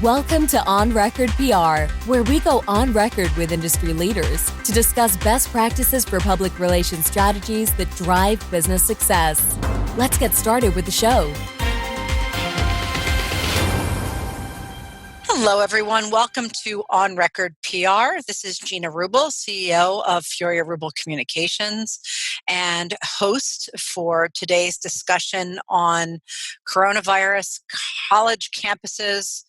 Welcome to On Record PR, where we go on record with industry leaders to discuss best practices for public relations strategies that drive business success. Let's get started with the show. Hello, everyone. Welcome to On Record PR. This is Gina Rubel, CEO of Furia Rubel Communications and host for today's discussion on coronavirus, college campuses,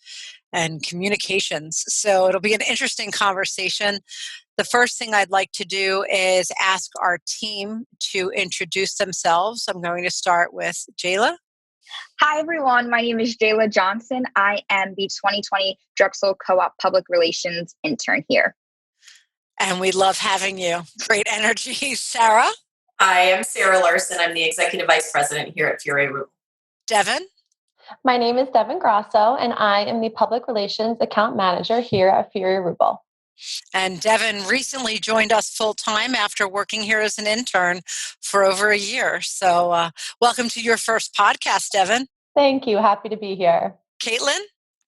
and communications. So it'll be an interesting conversation. The first thing I'd like to do is ask our team to introduce themselves. I'm going to start with Jayla. Hi, everyone. My name is Jayla Johnson. I am the 2020 Drexel Co-op Public Relations intern here. And we love having you. Great energy. Sarah? I am Sarah Larson. I'm the Executive Vice President here at Furia Rubel. Devon? My name is Devon Grosso, and I am the Public Relations Account Manager here at Furia Rubel. And Devon recently joined us full-time after working here as an intern for over a year. So welcome to your first podcast, Devon. Thank you. Happy to be here. Caitlan?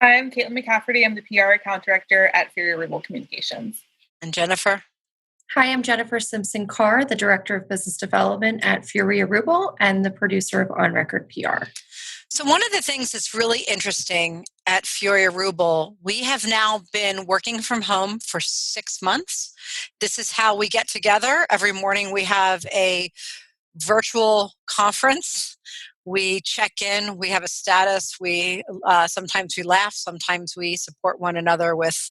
Hi, I'm Caitlan McCafferty. I'm the PR Account Director at Furia Rubel Communications. And Jennifer? Hi, I'm Jennifer Simpson Carr, the Director of Business Development at Furia Rubel and the producer of On Record PR. So one of the things that's really interesting at Furia Rubel, we have now been working from home for 6 months. This is how we get together. Every morning we have a virtual conference. We check in, we have a status, we sometimes we laugh, sometimes we support one another with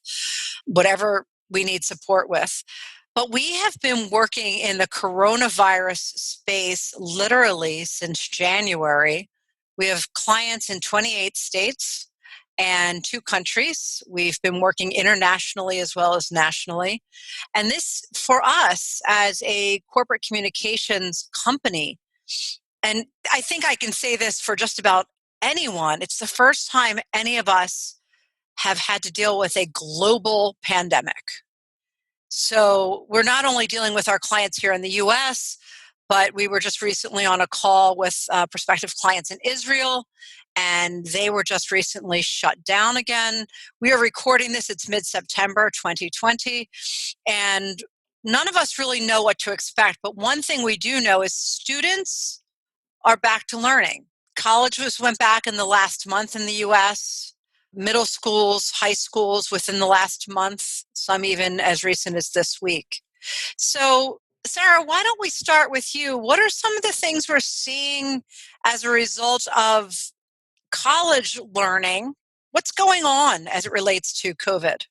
whatever we need support with. But we have been working in the coronavirus space literally since January. We have clients in 28 states and 2 countries. We've been working internationally as well as nationally. And this, for us as a corporate communications company, and I think I can say this for just about anyone, it's the first time any of us have had to deal with a global pandemic. So we're not only dealing with our clients here in the US, but we were just recently on a call with prospective clients in Israel, and they were just recently shut down again. We are recording this, it's mid-September 2020, and none of us really know what to expect. But one thing we do know is students are back to learning. Colleges went back in the last month in the US, middle schools, high schools within the last month, some even as recent as this week. So Sarah, why don't we start with you? What are some of the things we're seeing as a result of college learning? What's going on as it relates to COVID?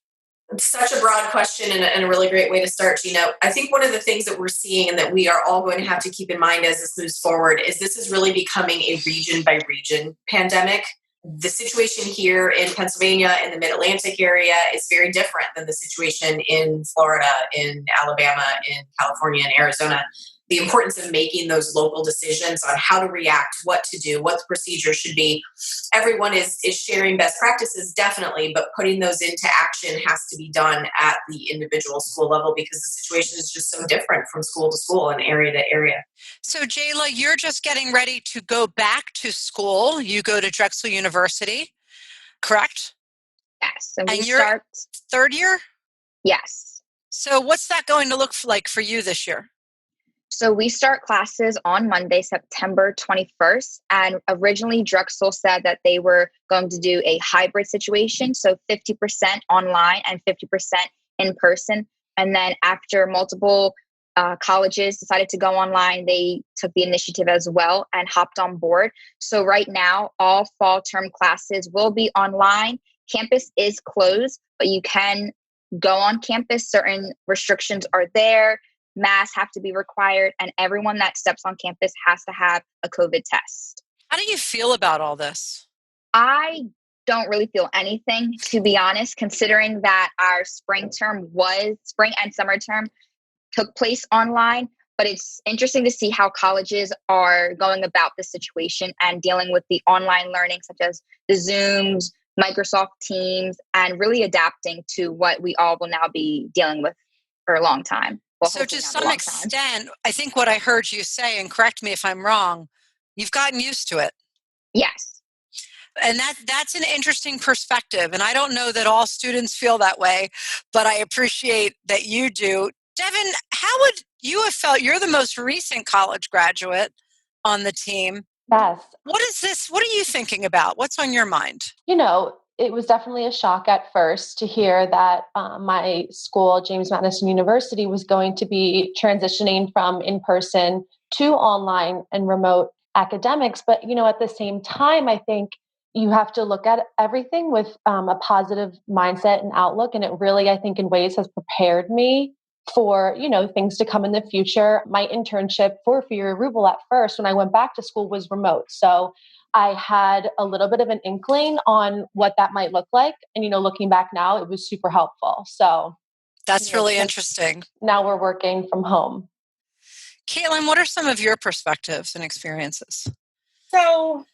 Such a broad question and a really great way to start, Gina. I think one of the things that we're seeing and that we are all going to have to keep in mind as this moves forward is this is really becoming a region by region pandemic. The situation here in Pennsylvania and the Mid-Atlantic area is very different than the situation in Florida, in Alabama, in California, and Arizona. The importance of making those local decisions on how to react, what to do, what the procedure should be. Everyone is sharing best practices, definitely, but putting those into action has to be done at the individual school level because the situation is just so different from school to school and area to area. So Jayla, you're just getting ready to go back to school. You go to Drexel University, correct? Yes. And you're third year? Yes. So what's that going to look like for you this year? So we start classes on Monday, September 21st. And originally Drexel said that they were going to do a hybrid situation. So 50% online and 50% in person. And then after multiple colleges decided to go online, they took the initiative as well and hopped on board. So right now, all fall term classes will be online. Campus is closed, but you can go on campus. Certain restrictions are there. Masks have to be required, and everyone that steps on campus has to have a COVID test. How do you feel about all this? I don't really feel anything, to be honest, considering that our spring and summer term took place online. But it's interesting to see how colleges are going about the situation and dealing with the online learning, such as the Zooms, Microsoft Teams, and really adapting to what we all will now be dealing with for a long time. Well, so to some extent, I think what I heard you say, and correct me if I'm wrong, you've gotten used to it. Yes. And that's an interesting perspective. And I don't know that all students feel that way, but I appreciate that you do. Devon, how would you have felt? You're the most recent college graduate on the team. Yes. What is this? What are you thinking about? What's on your mind? It was definitely a shock at first to hear that my school, James Madison University, was going to be transitioning from in-person to online and remote academics. But, at the same time, I think you have to look at everything with a positive mindset and outlook. And it really, I think, in ways has prepared me for, things to come in the future. My internship for Furia Rubel at first, when I went back to school, was remote. So I had a little bit of an inkling on what that might look like. And, looking back now, it was super helpful. So that's really interesting. Now we're working from home. Caitlan, what are some of your perspectives and experiences? So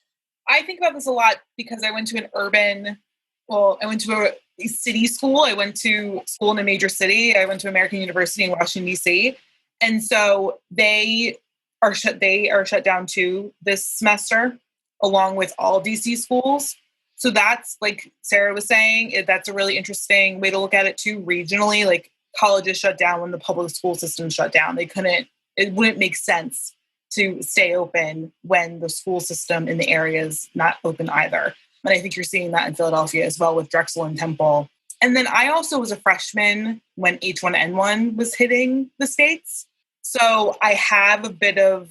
I think about this a lot because I went to I went to a city school. I went to school in a major city. I went to American University in Washington, D.C. And so they are shut down too this semester, along with all DC schools. So that's, like Sarah was saying, that's a really interesting way to look at it too, regionally. Like, colleges shut down when the public school system shut down. It wouldn't make sense to stay open when the school system in the area is not open either. And I think you're seeing that in Philadelphia as well with Drexel and Temple. And then I also was a freshman when H1N1 was hitting the States. So I have a bit of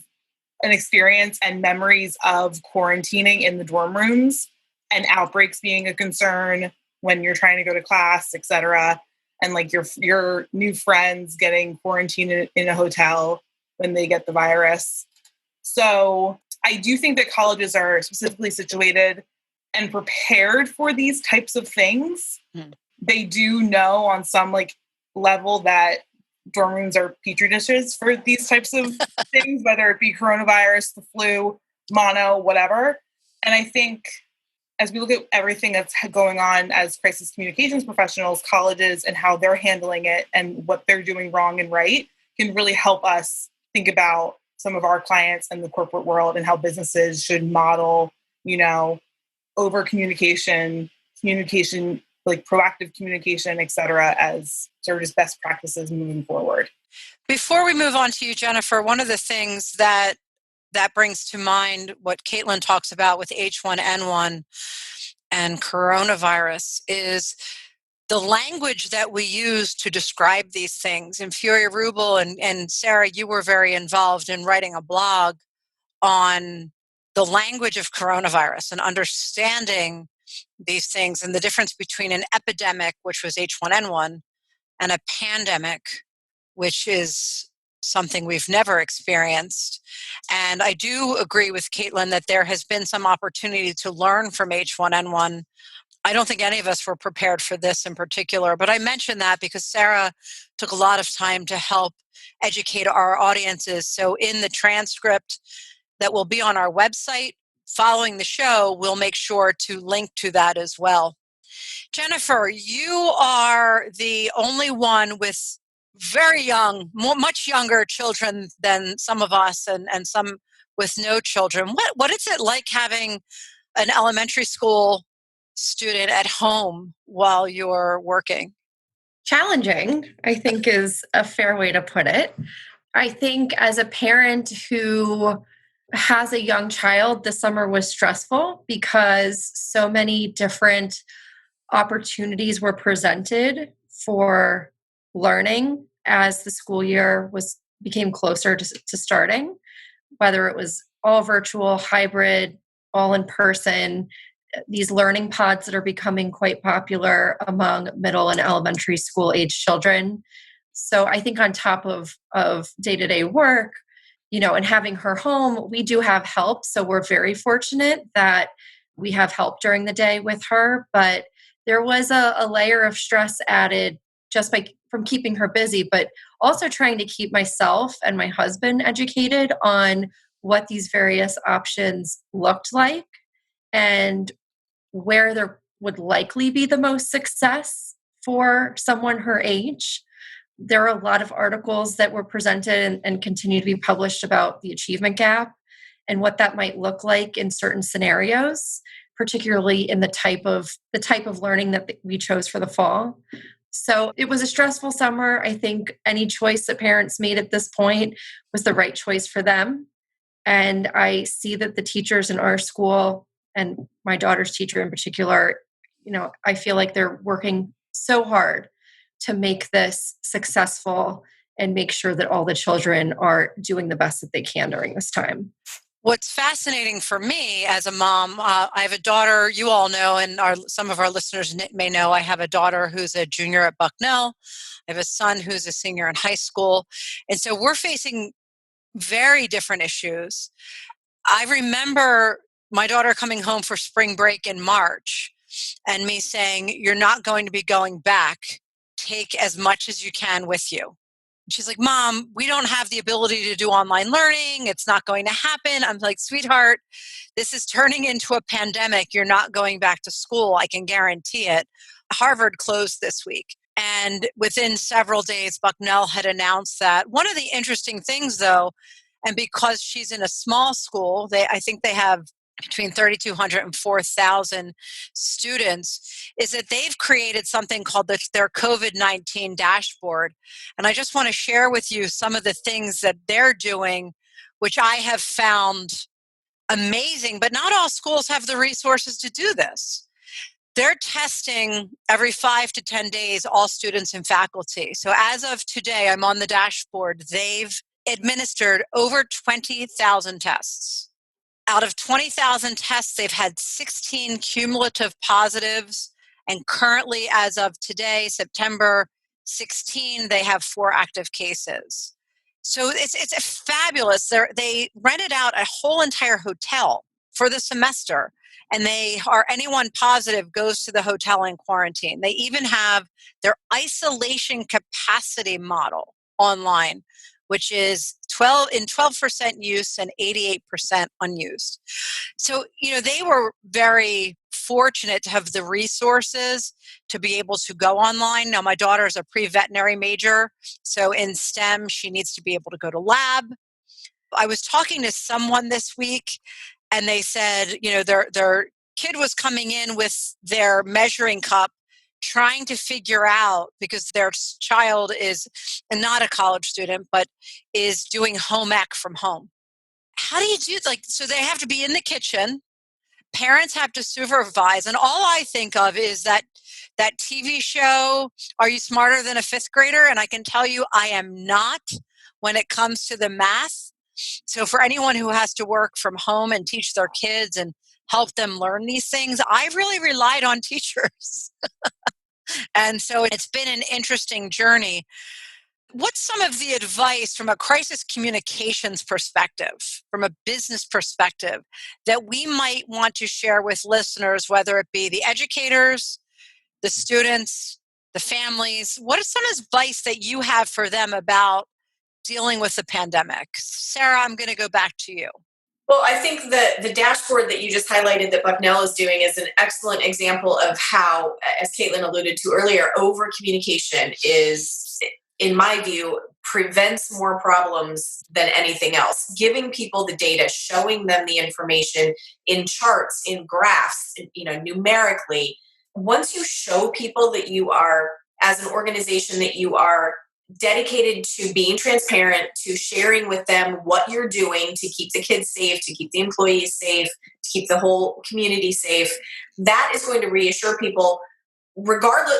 an experience and memories of quarantining in the dorm rooms and outbreaks being a concern when you're trying to go to class, et cetera. And like your new friends getting quarantined in a hotel when they get the virus. So I do think that colleges are specifically situated and prepared for these types of things. They do know on some level that dorm rooms are petri dishes for these types of things, whether it be coronavirus, the flu, mono, whatever. And I think as we look at everything that's going on as crisis communications professionals, colleges, and how they're handling it and what they're doing wrong and right can really help us think about some of our clients and the corporate world and how businesses should model, over communication, like proactive communication, et cetera, as sort of just best practices moving forward. Before we move on to you, Jennifer, one of the things that brings to mind what Caitlan talks about with H1N1 and coronavirus is the language that we use to describe these things. And Furia Rubel and Sarah, you were very involved in writing a blog on the language of coronavirus and understanding these things and the difference between an epidemic, which was H1N1, and a pandemic, which is something we've never experienced. And I do agree with Caitlan that there has been some opportunity to learn from H1N1. I don't think any of us were prepared for this in particular, but I mention that because Sarah took a lot of time to help educate our audiences. So in the transcript that will be on our website following the show, we'll make sure to link to that as well. Jennifer, you are the only one with very young, much younger children than some of us and some with no children. What is it like having an elementary school student at home while you're working? Challenging, I think, is a fair way to put it. I think as a parent who has a young child, the summer was stressful because so many different opportunities were presented for learning as the school year became closer to starting, whether it was all virtual, hybrid, all in person, these learning pods that are becoming quite popular among middle and elementary school age children. So I think on top of day-to-day work, and having her home, we do have help. So we're very fortunate that we have help during the day with her. But there was a layer of stress added just from keeping her busy, but also trying to keep myself and my husband educated on what these various options looked like and where there would likely be the most success for someone her age. There are a lot of articles that were presented and continue to be published about the achievement gap and what that might look like in certain scenarios. particularly in the type of learning that we chose for the fall. So it was a stressful summer. I think any choice that parents made at this point was the right choice for them. And I see that the teachers in our school, and my daughter's teacher in particular, I feel like they're working so hard to make this successful and make sure that all the children are doing the best that they can during this time. What's fascinating for me as a mom, I have a daughter, you all know, and some of our listeners may know, I have a daughter who's a junior at Bucknell. I have a son who's a senior in high school. And so we're facing very different issues. I remember my daughter coming home for spring break in March and me saying, "You're not going to be going back. Take as much as you can with you." She's like, "Mom, we don't have the ability to do online learning. It's not going to happen." I'm like, "Sweetheart, this is turning into a pandemic. You're not going back to school. I can guarantee it." Harvard closed this week. And within several days, Bucknell had announced that. One of the interesting things, though, and because she's in a small school, I think they have between 3,200 and 4,000 students, is that they've created something called their COVID-19 dashboard. And I just want to share with you some of the things that they're doing, which I have found amazing, but not all schools have the resources to do this. They're testing every 5 to 10 days all students and faculty. So as of today, I'm on the dashboard. They've administered over 20,000 tests. Out of 20,000 tests, they've had 16 cumulative positives. And currently, as of today, September 16, they have 4 active cases. So it's fabulous. They rented out a whole entire hotel for the semester. And anyone positive goes to the hotel in quarantine. They even have their isolation capacity model online, which is 12% use and 88% unused. So, they were very fortunate to have the resources to be able to go online. Now, my daughter is a pre-veterinary major, so in STEM, she needs to be able to go to lab. I was talking to someone this week, and they said, their kid was coming in with their measuring cup, trying to figure out, because their child is not a college student, but is doing home ec from home. How do you do, so they have to be in the kitchen, parents have to supervise, and all I think of is that TV show, Are You Smarter Than a Fifth Grader? And I can tell you I am not when it comes to the math. So for anyone who has to work from home and teach their kids and help them learn these things, I really relied on teachers. And so it's been an interesting journey. What's some of the advice from a crisis communications perspective, from a business perspective, that we might want to share with listeners, whether it be the educators, the students, the families? What is some advice that you have for them about dealing with the pandemic? Sarah, I'm going to go back to you. Well, I think the dashboard that you just highlighted that Bucknell is doing is an excellent example of how, as Caitlan alluded to earlier, over communication is, in my view, prevents more problems than anything else. Giving people the data, showing them the information in charts, in graphs, numerically. Once you show people that you are, as an organization, that you are dedicated to being transparent, to sharing with them what you're doing to keep the kids safe, to keep the employees safe, to keep the whole community safe, that is going to reassure people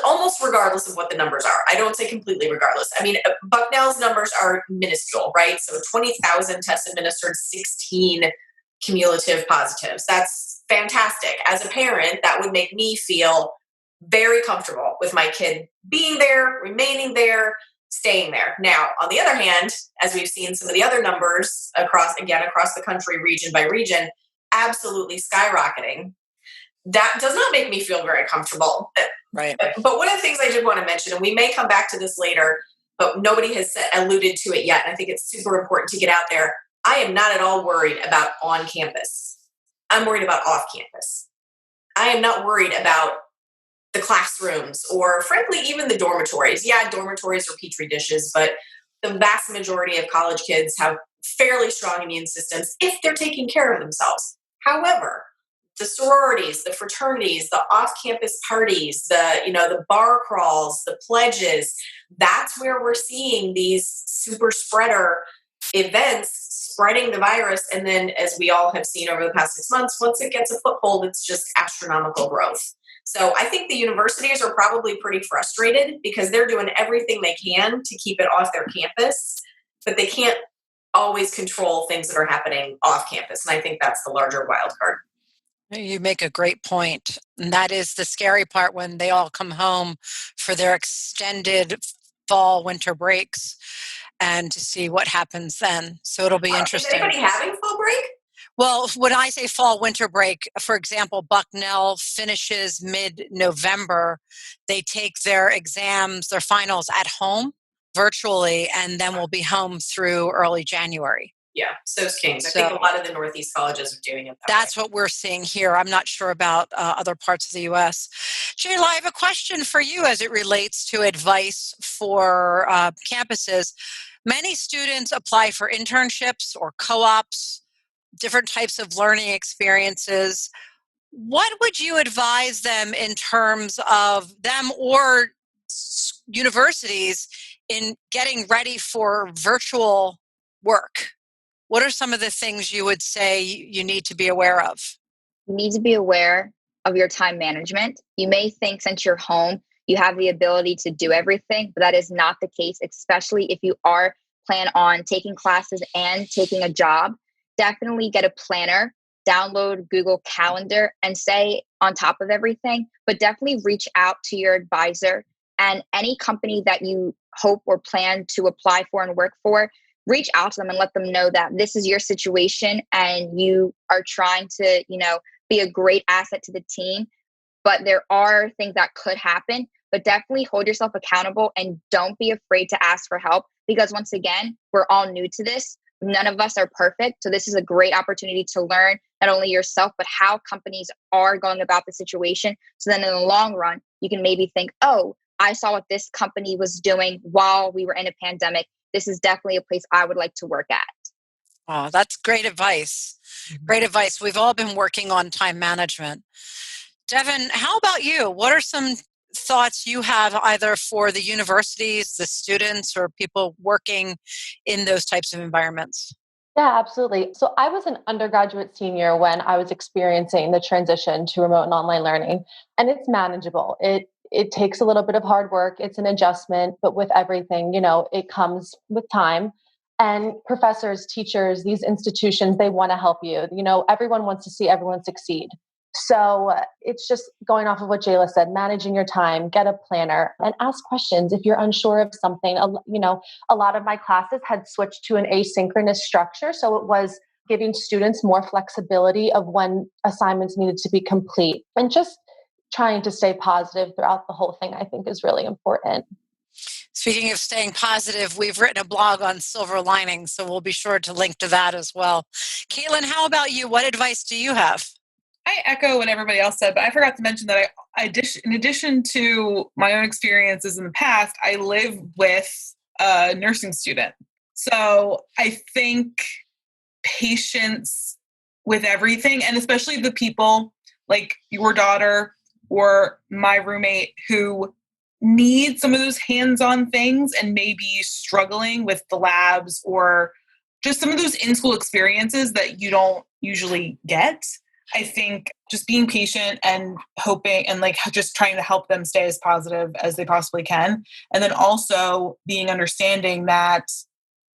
almost regardless of what the numbers are. I don't say completely regardless. I mean, Bucknell's numbers are minuscule, right? So 20,000 tests administered, 16 cumulative positives. That's fantastic. As a parent, that would make me feel very comfortable with my kid being there, remaining there, staying there. Now, on the other hand, as we've seen some of the other numbers across the country, region by region, absolutely skyrocketing. That does not make me feel very comfortable. Right. But one of the things I did want to mention, and we may come back to this later, but nobody has alluded to it yet, and I think it's super important to get out there. I am not at all worried about on campus. I'm worried about off campus. I am not worried about the classrooms or, frankly, even the dormitories. Yeah, dormitories are petri dishes, but the vast majority of college kids have fairly strong immune systems if they're taking care of themselves. However, the sororities, the fraternities, the off-campus parties, the bar crawls, the pledges, that's where we're seeing these super spreader events spreading the virus. And then, as we all have seen over the past 6 months, once it gets a foothold, it's just astronomical growth. So I think the universities are probably pretty frustrated because they're doing everything they can to keep it off their campus, but they can't always control things that are happening off campus. And I think that's the larger wild card. You make a great point. And that is the scary part when they all come home for their extended fall, winter breaks and to see what happens then. So it'll be interesting. Is anybody having fall break? Well, when I say fall, winter break, for example, Bucknell finishes mid-November. They take their exams, their finals at home virtually, and then we'll be home through early January. Yeah, so's Kings. I think a lot of the Northeast colleges are doing it That's what we're seeing here. I'm not sure about other parts of the U.S. Jayla, I have a question for you as it relates to advice for campuses. Many students apply for internships or co-ops, different types of learning experiences. What would you advise them in terms of them or universities in getting ready for virtual work? What are some of the things you would say you need to be aware of? You need to be aware of your time management. You may think since you're home, you have the ability to do everything, but that is not the case, especially if you are plan on taking classes and taking a job. Definitely get a planner, download Google Calendar and stay on top of everything, but definitely reach out to your advisor and any company that you hope or plan to apply for and work for. Reach out to them and let them know that this is your situation and you are trying to, be a great asset to the team. But there are things that could happen, but definitely hold yourself accountable and don't be afraid to ask for help because once again, we're all new to this. None of us are perfect. So this is a great opportunity to learn not only yourself, but how companies are going about the situation. So then in the long run, you can maybe think, oh, I saw what this company was doing while we were in a pandemic. This is definitely a place I would like to work at. Oh, that's great advice. Great advice. We've all been working on time management. Devon, how about you? What are some thoughts you have either for the universities, the students, or people working in those types of environments? Yeah, absolutely. So I was an undergraduate senior when I was experiencing the transition to remote and online learning, and it's manageable. It takes a little bit of hard work. It's an adjustment, but with everything, it comes with time. And professors, teachers, these institutions, they want to help you. Everyone wants to see everyone succeed. So it's just going off of what Jayla said, managing your time, get a planner and ask questions if you're unsure of something. A lot of my classes had switched to an asynchronous structure. So it was giving students more flexibility of when assignments needed to be complete and just trying to stay positive throughout the whole thing, I think is really important. Speaking of staying positive, we've written a blog on silver linings, so we'll be sure to link to that as well. Caitlan, how about you? What advice do you have? I echo what everybody else said, but I forgot to mention that in addition to my own experiences in the past, I live with a nursing student. So I think patience with everything, and especially the people like your daughter or my roommate who need some of those hands-on things and maybe struggling with the labs or just some of those in-school experiences that you don't usually get. I think just being patient and hoping and just trying to help them stay as positive as they possibly can. And then also being understanding that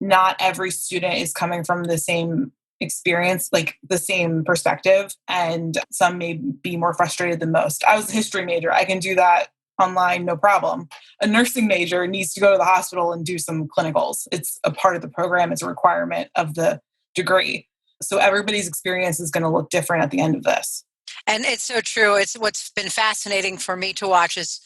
not every student is coming from the same experience, like the same perspective. And some may be more frustrated than most. I was a history major. I can do that online, no problem. A nursing major needs to go to the hospital and do some clinicals. It's a part of the program. It's a requirement of the degree. So everybody's experience is going to look different at the end of this. And it's so true. It's what's been fascinating for me to watch is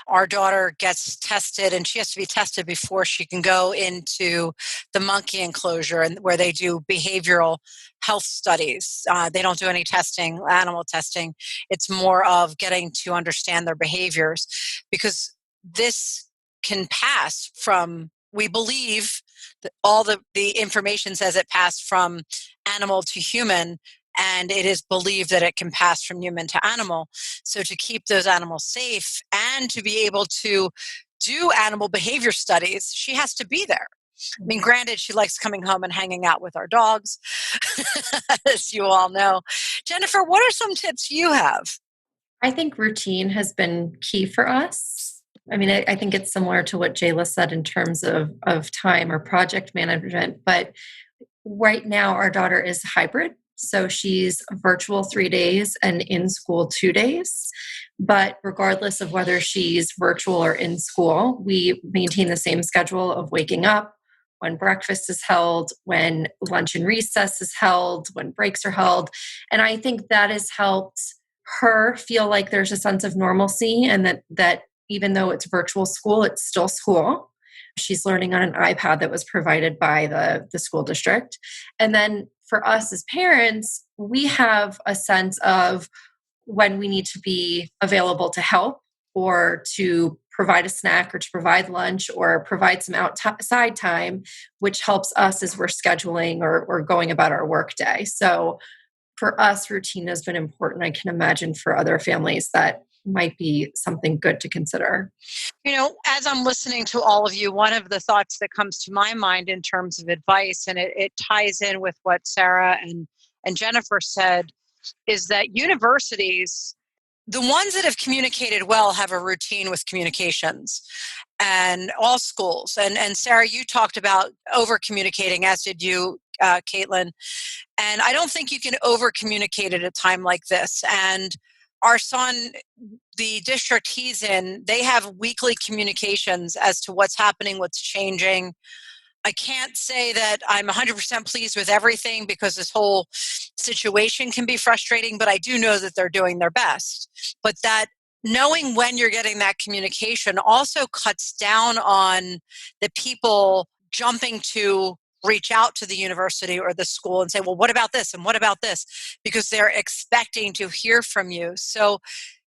our daughter gets tested and she has to be tested before she can go into the monkey enclosure and where they do behavioral health studies. They don't do any testing, animal testing. It's more of getting to understand their behaviors because this can pass from, we believe that all the information says it passed from animal to human. and it is believed that it can pass from human to animal. So to keep those animals safe and to be able to do animal behavior studies, she has to be there. I mean, granted, she likes coming home and hanging out with our dogs, as you all know. Jennifer, what are some tips you have? I think routine has been key for us. I mean, I think it's similar to what Jayla said in terms of time or project management, but right now our daughter is hybrid. So she's virtual 3 days and in school 2 days. But regardless of whether she's virtual or in school, we maintain the same schedule of waking up, when breakfast is held, when lunch and recess is held, when breaks are held. And I think that has helped her feel like there's a sense of normalcy, and that even though it's virtual school, it's still school. She's learning on an iPad that was provided by the school district. And then for us as parents, we have a sense of when we need to be available to help or to provide a snack or to provide lunch or provide some outside time, which helps us as we're scheduling or going about our workday. So for us, routine has been important. I can imagine for other families that might be something good to consider. You know, as I'm listening to all of you, one of the thoughts that comes to my mind in terms of advice, and it ties in with what Sarah and Jennifer said, is that universities, the ones that have communicated well, have a routine with communications, and all schools. And Sarah, you talked about over communicating, as did you, Caitlan. And I don't think you can over communicate at a time like this. And our son, the district he's in, they have weekly communications as to what's happening, what's changing. I can't say that I'm 100% pleased with everything because this whole situation can be frustrating, but I do know that they're doing their best. But that knowing when you're getting that communication also cuts down on the people jumping to reach out to the university or the school and say, well, what about this? And what about this? Because they're expecting to hear from you. So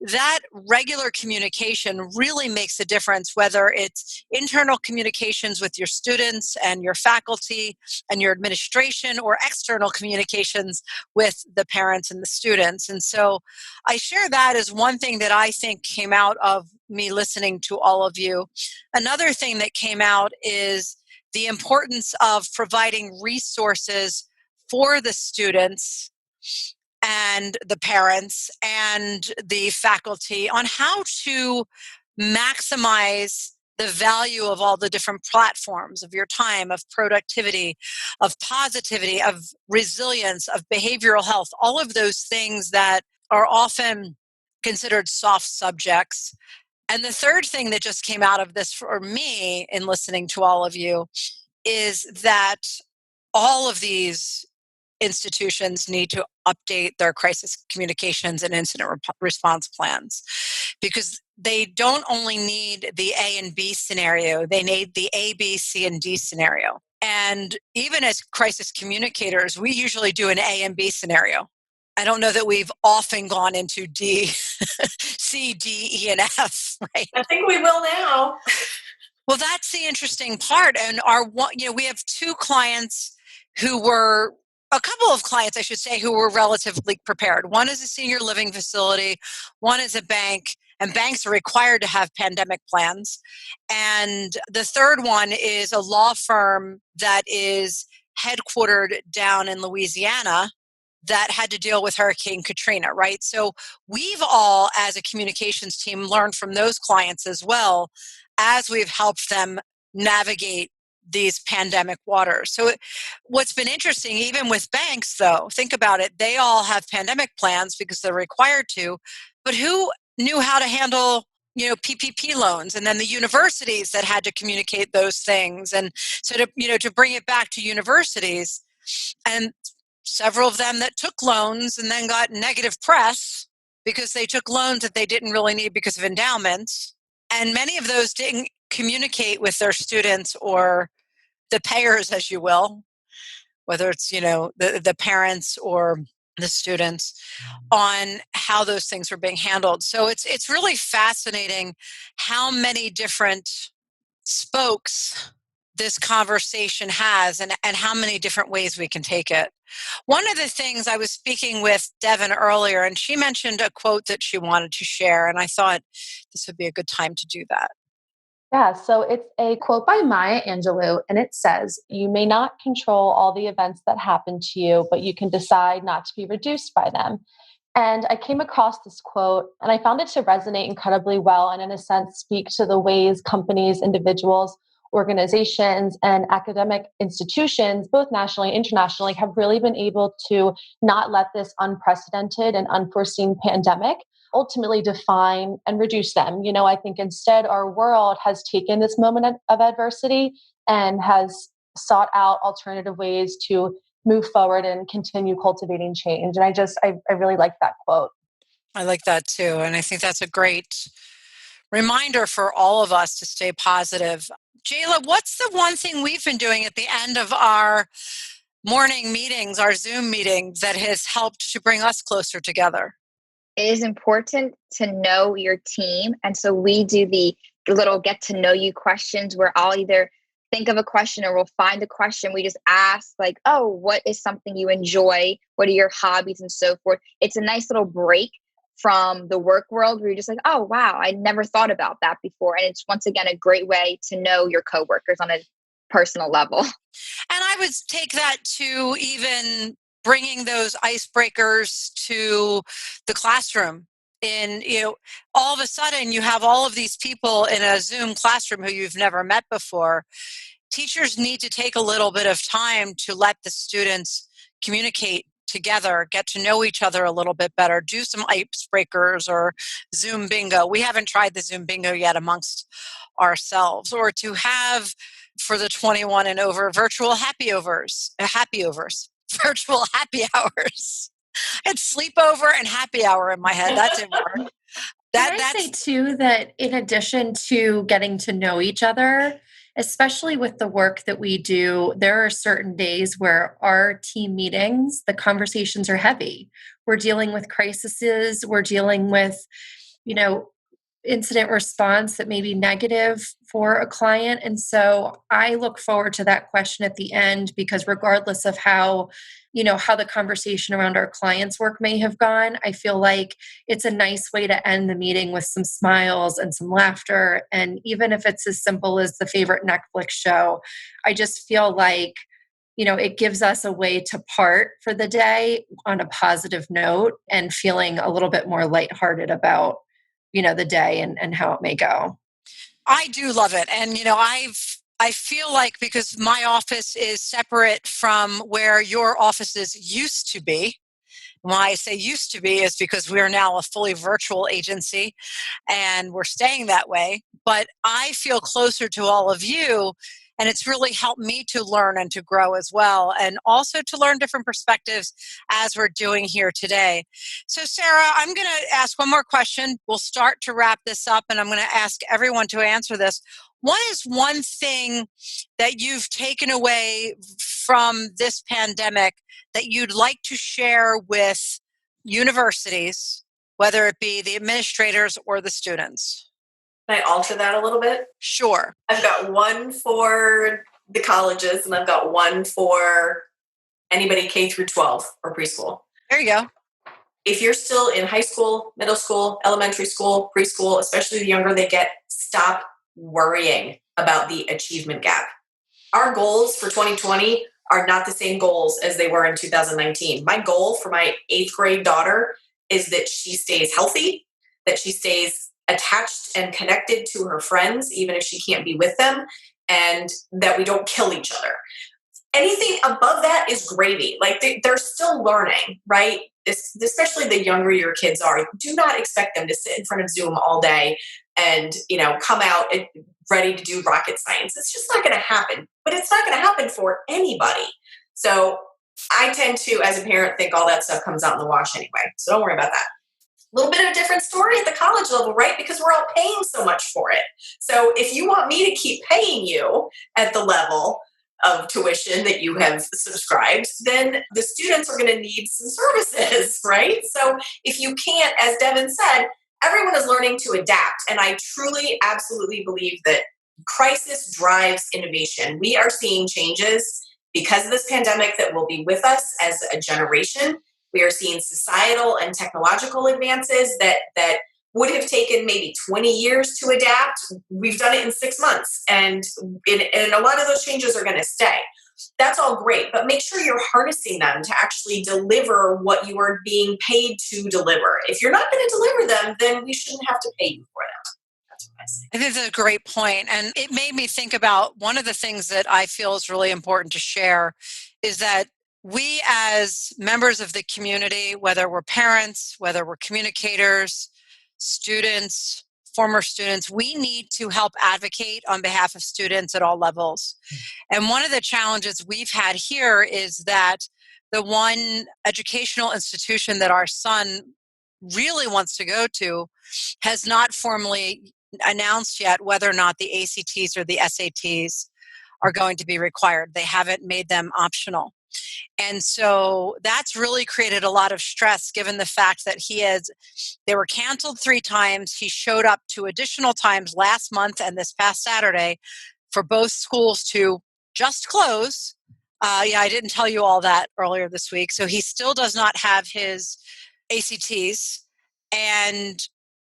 that regular communication really makes a difference, whether it's internal communications with your students and your faculty and your administration, or external communications with the parents and the students. And so I share that as one thing that I think came out of me listening to all of you. Another thing that came out is the importance of providing resources for the students and the parents and the faculty on how to maximize the value of all the different platforms of your time, of productivity, of positivity, of resilience, of behavioral health, all of those things that are often considered soft subjects. And the third thing that just came out of this for me in listening to all of you is that all of these institutions need to update their crisis communications and incident response plans, because they don't only need the A and B scenario, they need the A, B, C, and D scenario. And even as crisis communicators, we usually do an A and B scenario. I don't know that we've often gone into D, C, D, E, and F, right? I think we will now. Well, that's the interesting part. And we have a couple of clients, I should say, who were relatively prepared. One is a senior living facility, one is a bank, and banks are required to have pandemic plans. And the third one is a law firm that is headquartered down in Louisiana that had to deal with Hurricane Katrina, right? So we've all, as a communications team, learned from those clients as well, as we've helped them navigate these pandemic waters. So what's been interesting, even with banks, though, think about it, they all have pandemic plans because they're required to, but who knew how to handle PPP loans, and then the universities that had to communicate those things. And so to bring it back to universities, and several of them that took loans and then got negative press because they took loans that they didn't really need because of endowments. And many of those didn't communicate with their students or the payers, as you will, whether it's, the parents or the students, on how those things were being handled. So it's really fascinating how many different spokes this conversation has and how many different ways we can take it. One of the things, I was speaking with Devon earlier, and she mentioned a quote that she wanted to share, and I thought this would be a good time to do that. Yeah, so it's a quote by Maya Angelou, and it says, "You may not control all the events that happen to you, but you can decide not to be reduced by them." And I came across this quote and I found it to resonate incredibly well and, in a sense, speak to the ways companies, individuals, organizations, and academic institutions, both nationally and internationally, have really been able to not let this unprecedented and unforeseen pandemic ultimately define and reduce them. I think instead our world has taken this moment of adversity and has sought out alternative ways to move forward and continue cultivating change. And I really like that quote. I like that too. And I think that's a great reminder for all of us to stay positive. Jayla, what's the one thing we've been doing at the end of our morning meetings, our Zoom meetings, that has helped to bring us closer together? It is important to know your team. And so we do the little get to know you questions where I'll either think of a question or we'll find a question. We just ask like, oh, what is something you enjoy? What are your hobbies and so forth? It's a nice little break from the work world where you're just like, oh, wow, I never thought about that before. And it's once again a great way to know your coworkers on a personal level. And I would take that to even bringing those icebreakers to the classroom. All of a sudden you have all of these people in a Zoom classroom who you've never met before. Teachers need to take a little bit of time to let the students communicate together, get to know each other a little bit better, do some icebreakers or Zoom bingo. We haven't tried the Zoom bingo yet amongst ourselves, or to have, for the 21 and over, virtual happy overs, virtual happy hours. It's sleepover and happy hour in my head. That didn't work. Can I say too that in addition to getting to know each other, especially with the work that we do, there are certain days where our team meetings, the conversations are heavy. We're dealing with crises. We're dealing with, incident response that may be negative for a client. And so I look forward to that question at the end, because regardless of how the conversation around our clients' work may have gone, I feel like it's a nice way to end the meeting with some smiles and some laughter. And even if it's as simple as the favorite Netflix show, I just feel like, it gives us a way to part for the day on a positive note and feeling a little bit more lighthearted about the day and how it may go. I do love it. And, I feel like, because my office is separate from where your offices used to be. Why I say used to be is because we are now a fully virtual agency and we're staying that way. But I feel closer to all of you, and it's really helped me to learn and to grow as well, and also to learn different perspectives as we're doing here today. So Sarah, I'm going to ask one more question. We'll start to wrap this up, and I'm going to ask everyone to answer this. What is one thing that you've taken away from this pandemic that you'd like to share with universities, whether it be the administrators or the students? Can I alter that a little bit? Sure. I've got one for the colleges and I've got one for anybody K through 12 or preschool. There you go. If you're still in high school, middle school, elementary school, preschool, especially the younger they get, stop worrying about the achievement gap. Our goals for 2020 are not the same goals as they were in 2019. My goal for my 8th grade daughter is that she stays healthy, that she stays attached and connected to her friends, even if she can't be with them, and that we don't kill each other. Anything above that is gravy. Like they're still learning, right? Especially the younger your kids are. Do not expect them to sit in front of Zoom all day and, come out ready to do rocket science. It's just not going to happen, but it's not going to happen for anybody. So I tend to, as a parent, think all that stuff comes out in the wash anyway. So don't worry about that. A little bit of a different story at the college level, right? Because we're all paying so much for it. So if you want me to keep paying you at the level of tuition that you have subscribed, then the students are going to need some services, right? So if you can't, as Devon said, everyone is learning to adapt. And I truly, absolutely believe that crisis drives innovation. We are seeing changes because of this pandemic that will be with us as a generation. We are seeing societal and technological advances that would have taken maybe 20 years to adapt. We've done it in 6 months, and a lot of those changes are going to stay. That's all great, but make sure you're harnessing them to actually deliver what you are being paid to deliver. If you're not going to deliver them, then we shouldn't have to pay you for them. That's what I say. I think that's a great point. And it made me think about one of the things that I feel is really important to share is that we as members of the community, whether we're parents, whether we're communicators, students, former students, we need to help advocate on behalf of students at all levels. And one of the challenges we've had here is that the one educational institution that our son really wants to go to has not formally announced yet whether or not the ACTs or the SATs are going to be required. They haven't made them optional. And so that's really created a lot of stress given the fact that they were canceled 3 times. He showed up 2 additional times last month and this past Saturday for both schools to just close. I didn't tell you all that earlier this week. So he still does not have his ACTs. And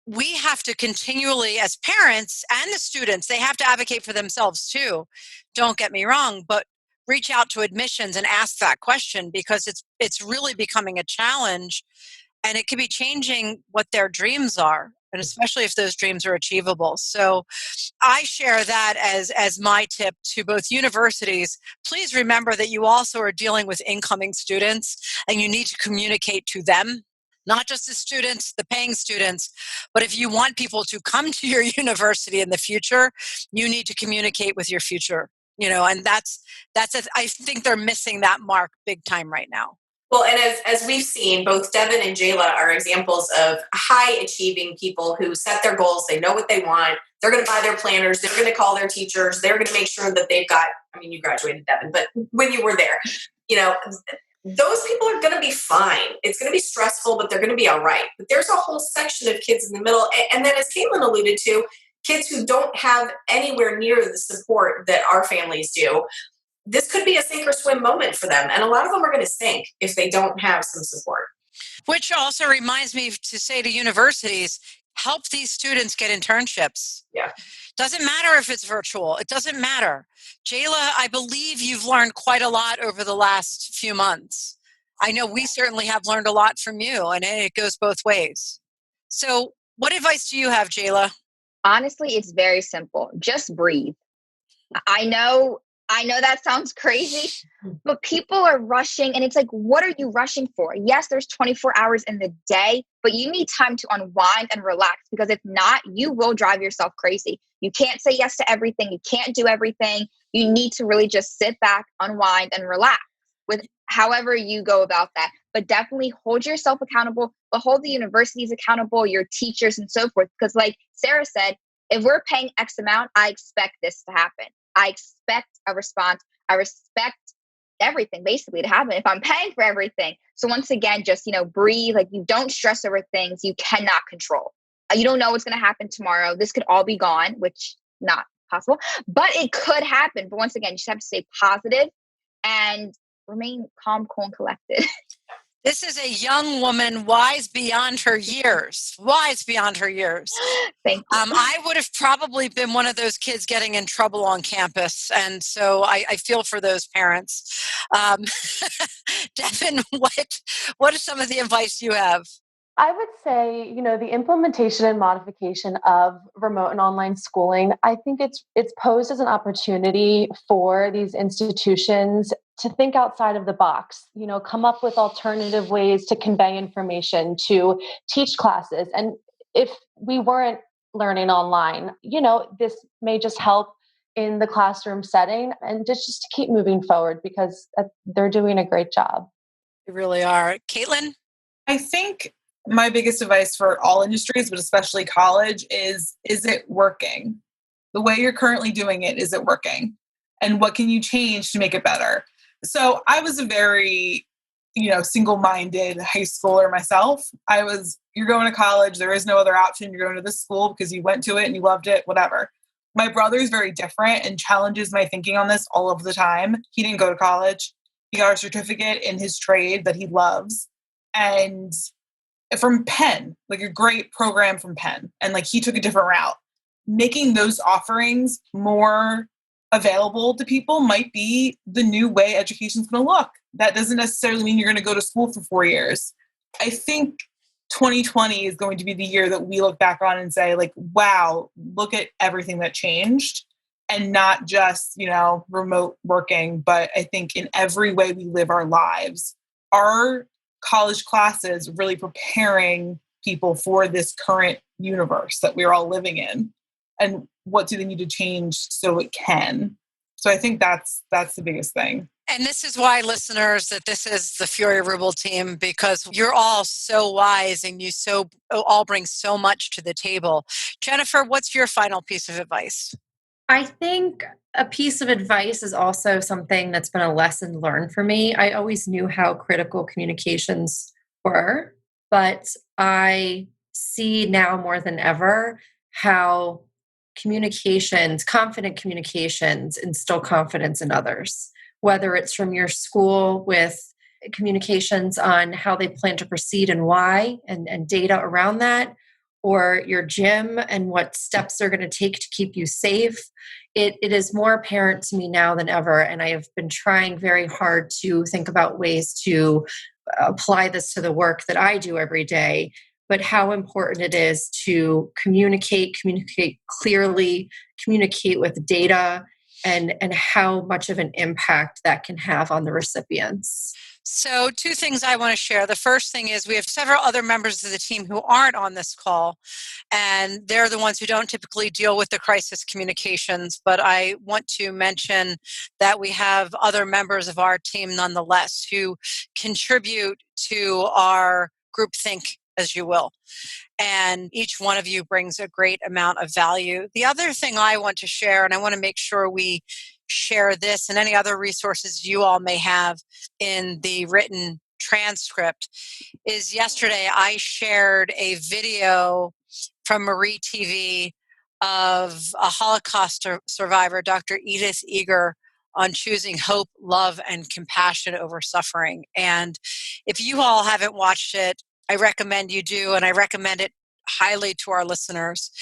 we have to continually, as parents and the students, they have to advocate for themselves too. Don't get me wrong, but reach out to admissions and ask that question because it's really becoming a challenge, and it could be changing what their dreams are, and especially if those dreams are achievable. So I share that as my tip to both universities. Please remember that you also are dealing with incoming students, and you need to communicate to them, not just the students, the paying students, but if you want people to come to your university in the future, you need to communicate with your future. And I think they're missing that mark big time right now. Well, and as we've seen, both Devon and Jayla are examples of high achieving people who set their goals. They know what they want. They're going to buy their planners. They're going to call their teachers. They're going to make sure that they've got, you graduated, Devon, but when you were there, those people are going to be fine. It's going to be stressful, but they're going to be all right. But there's a whole section of kids in the middle. And then as Caitlan alluded to, kids who don't have anywhere near the support that our families do. This could be a sink or swim moment for them. And a lot of them are going to sink if they don't have some support. Which also reminds me to say to universities, help these students get internships. Yeah. Doesn't matter if it's virtual. It doesn't matter. Jayla, I believe you've learned quite a lot over the last few months. I know we certainly have learned a lot from you, and it goes both ways. So what advice do you have, Jayla? Honestly, it's very simple. Just breathe. I know that sounds crazy, but people are rushing, and it's like, what are you rushing for? Yes, there's 24 hours in the day, but you need time to unwind and relax, because if not, you will drive yourself crazy. You can't say yes to everything. You can't do everything. You need to really just sit back, unwind, and relax with however you go about that. But definitely hold yourself accountable, but hold the universities accountable, your teachers, and so forth. Because like Sarah said, if we're paying X amount, I expect this to happen. I expect a response. I respect everything basically to happen if I'm paying for everything. So once again, just, breathe. Like, you don't stress over things you cannot control. You don't know what's going to happen tomorrow. This could all be gone, which not possible, but it could happen. But once again, you just have to stay positive and remain calm, cool, and collected. This is a young woman, wise beyond her years. Wise beyond her years. Thank you. I would have probably been one of those kids getting in trouble on campus, and so I feel for those parents. Devon, what is some of the advice you have? I would say, the implementation and modification of remote and online schooling, I think it's posed as an opportunity for these institutions to think outside of the box, come up with alternative ways to convey information, to teach classes. And if we weren't learning online, this may just help in the classroom setting, and just to keep moving forward, because they're doing a great job. They really are. Caitlan? I think my biggest advice for all industries, but especially college, is it working? The way you're currently doing it, is it working? And what can you change to make it better? So I was a very, single-minded high schooler myself. You're going to college, there is no other option. You're going to this school because you went to it and you loved it, whatever. My brother is very different and challenges my thinking on this all of the time. He didn't go to college. He got a certificate in his trade that he loves. And from Penn, like a great program from Penn. And like he took a different route. Making those offerings more available to people might be the new way education's going to look. That doesn't necessarily mean you're going to go to school for 4 years. I think 2020 is going to be the year that we look back on and say, like, wow, look at everything that changed. And not just, remote working, but I think in every way we live our lives, our college classes really preparing people for this current universe that we're all living in. And what do they need to change so it can? So I think that's the biggest thing. And this is why, listeners, that this is the Furia Rubel team, because you're all so wise and you all bring so much to the table. Jennifer, what's your final piece of advice? I think a piece of advice is also something that's been a lesson learned for me. I always knew how critical communications were, but I see now more than ever how confident communications instill confidence in others, whether it's from your school with communications on how they plan to proceed and why, and data around that, or your gym and what steps they're going to take to keep you safe. It is more apparent to me now than ever. And I have been trying very hard to think about ways to apply this to the work that I do every day, but how important it is to communicate clearly, communicate with data, and how much of an impact that can have on the recipients. So 2 things I want to share. The first thing is we have several other members of the team who aren't on this call, and they're the ones who don't typically deal with the crisis communications. But I want to mention that we have other members of our team nonetheless who contribute to our groupthink, as you will. And each one of you brings a great amount of value. The other thing I want to share, and I want to make sure we share this and any other resources you all may have in the written transcript, is yesterday I shared a video from Marie TV of a Holocaust survivor, Dr. Edith Eger, on choosing hope, love, and compassion over suffering. And if you all haven't watched it, I recommend you do, and I recommend it highly to our listeners.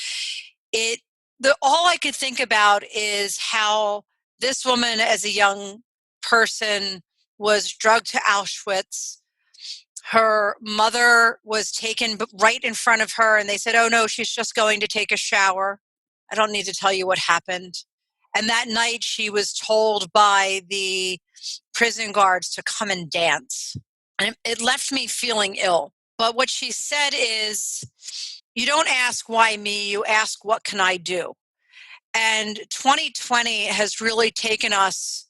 All I could think about is how this woman, as a young person, was drugged to Auschwitz. Her mother was taken right in front of her, and they said, "Oh no, she's just going to take a shower. I don't need to tell you what happened." And that night, she was told by the prison guards to come and dance. And it left me feeling ill. But what she said is, you don't ask why me, you ask what can I do? And 2020 has really taken us,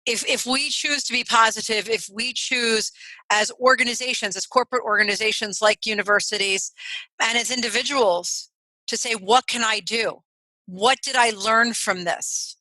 if we choose to be positive, if we choose as organizations, as corporate organizations like universities, and as individuals to say, what can I do? What did I learn from this?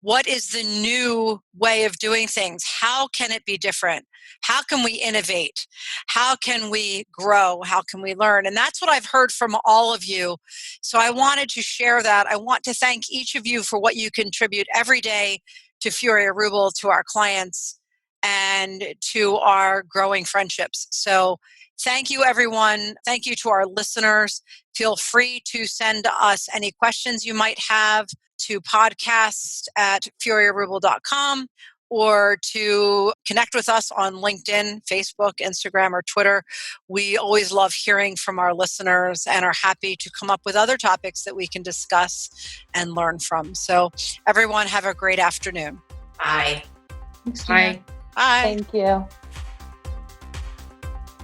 What is the new way of doing things? How can it be different? How can we innovate? How can we grow? How can we learn? And that's what I've heard from all of you. So I wanted to share that. I want to thank each of you for what you contribute every day to Furia Rubel, to our clients, and to our growing friendships. So thank you, everyone. Thank you to our listeners. Feel free to send us any questions you might have to podcast@furiarubel.com, or to connect with us on LinkedIn, Facebook, Instagram, or Twitter. We always love hearing from our listeners and are happy to come up with other topics that we can discuss and learn from. So everyone, have a great afternoon. Bye. Bye. Bye. Thank you.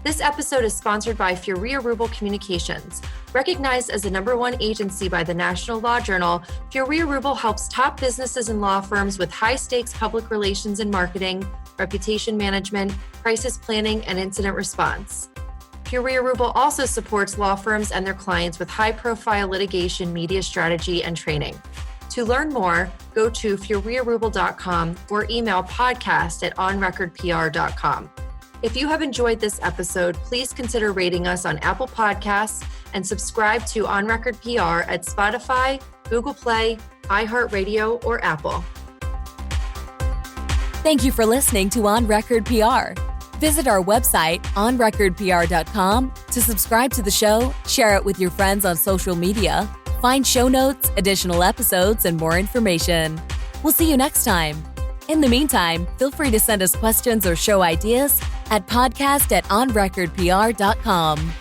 This episode is sponsored by Furia Rubel Communications. Recognized as the #1 agency by the National Law Journal, Furia Rubel helps top businesses and law firms with high-stakes public relations and marketing, reputation management, crisis planning, and incident response. Furia Rubel also supports law firms and their clients with high-profile litigation, media strategy, and training. To learn more, go to furiarubel.com or email podcast@onrecordpr.com. If you have enjoyed this episode, please consider rating us on Apple Podcasts and subscribe to On Record PR at Spotify, Google Play, iHeartRadio, or Apple. Thank you for listening to On Record PR. Visit our website, onrecordpr.com, to subscribe to the show, share it with your friends on social media, find show notes, additional episodes, and more information. We'll see you next time. In the meantime, feel free to send us questions or show ideas at podcast@onrecordpr.com.